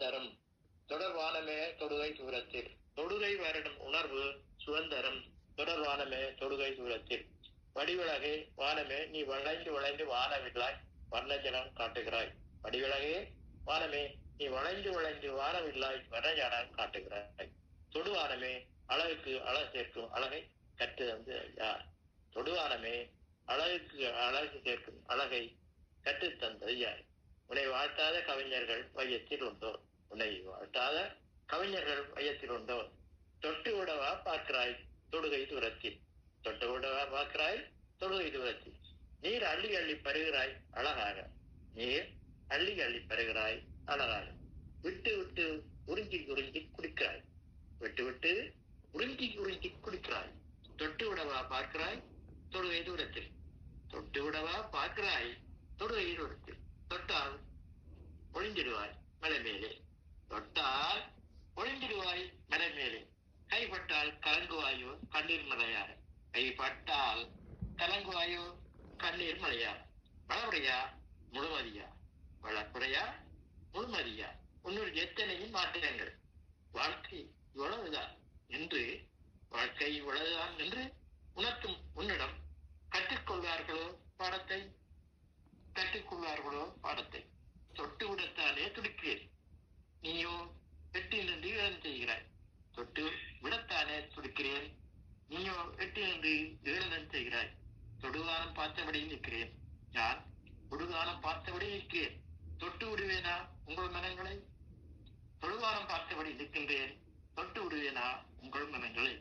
சுதந்திரம். தொடர்வானமே தொடுகை தூரத்தில். தொடுகை வருடும் உணர்வு சுதந்திரம். தொடர்வானமே தொடுகை தூரத்தில். வடிவிலகே வானமே நீ வளைந்து வளைந்து வானவில்லாய் வர்ணஜனம் காட்டுகிறாய். வடிவிலகே வானமே நீ வளைந்து வளைந்து வானவில்லாய் வர்ணஜனம் காட்டுகிறாய். தொடுவானமே அழகுக்கு அழகு சேர்க்கும் அழகை கற்று தந்து யார்? தொடுவானமே அழகுக்கு அழகு சேர்க்கும் அழகை கற்று தந்தது யார்? உன்னை வாழ்த்தாத கவிஞர்கள் மையத்தில் உண்டோ? உன்னை வாழ்த்தாத கவிஞர்கள் மையத்தில் உண்டோ? தொட்டு விடவா பார்க்கிறாய் தொடுகை தூரத்தில். தொட்டு விடவா பார்க்கிறாய் தொடுகை தூரத்தில். நீர் அள்ளி அள்ளி பருகிறாய் அழகாக. நீர் அள்ளி அள்ளி பருகிறாய் அழகாக. விட்டு விட்டு உறிஞ்சி உறிஞ்சி குடிக்கிறாய். விட்டு விட்டு உறிஞ்சி உறிஞ்சி குடிக்கிறாய். தொட்டு விடவா பார்க்கிறாய் தொடுகை தூரத்தில். தொட்டு விடவா பார்க்கிறாய் தொடுகை தூரத்தில். தொட்டால் ஒளிந்திடுவாய் மலை மேலே. தொட்டால் ஒளிந்திடுவாய் மலை மேலே. கைப்பட்டால் கலங்குவாயோ கண்ணீர் மலையார. கைப்பட்டால் கலங்குவாயோ கண்ணீர் மலையார. வளமுறையா முழுமதியா? வளக்குறையா முழுமதியா? உன்னுடைய எத்தனையும் மாற்றங்கள். வாழ்க்கை இவ்வளவுதான் என்று வாழ்க்கை இவ்வளவுதான் என்று உணர்த்தும் உன்னிடம் கற்றுக்கொள்வார்களோ பாடத்தை? கற்றுக்கொள்வார்களோ பாடத்தை? தொட்டு விடத்தானே துடிக்கிறேன். நீயோ வெட்டி நின்று ஏளனம் செய்கிறாய். தொட்டு விடத்தானே துடிக்கிறேன். நீயோ வெட்டி நின்று ஏளனம் செய்கிறாய். தொடுகாலம் பார்த்தபடி நிற்கிறேன். நான் தொடுகாலம் பார்த்தபடி நிற்கிறேன். தொட்டு விடுவேனா உங்கள் மனங்களை? தொடுகாலம் பார்த்தபடி நிற்கின்றேன். தொட்டு விடுவேனா உங்கள் மனங்களை?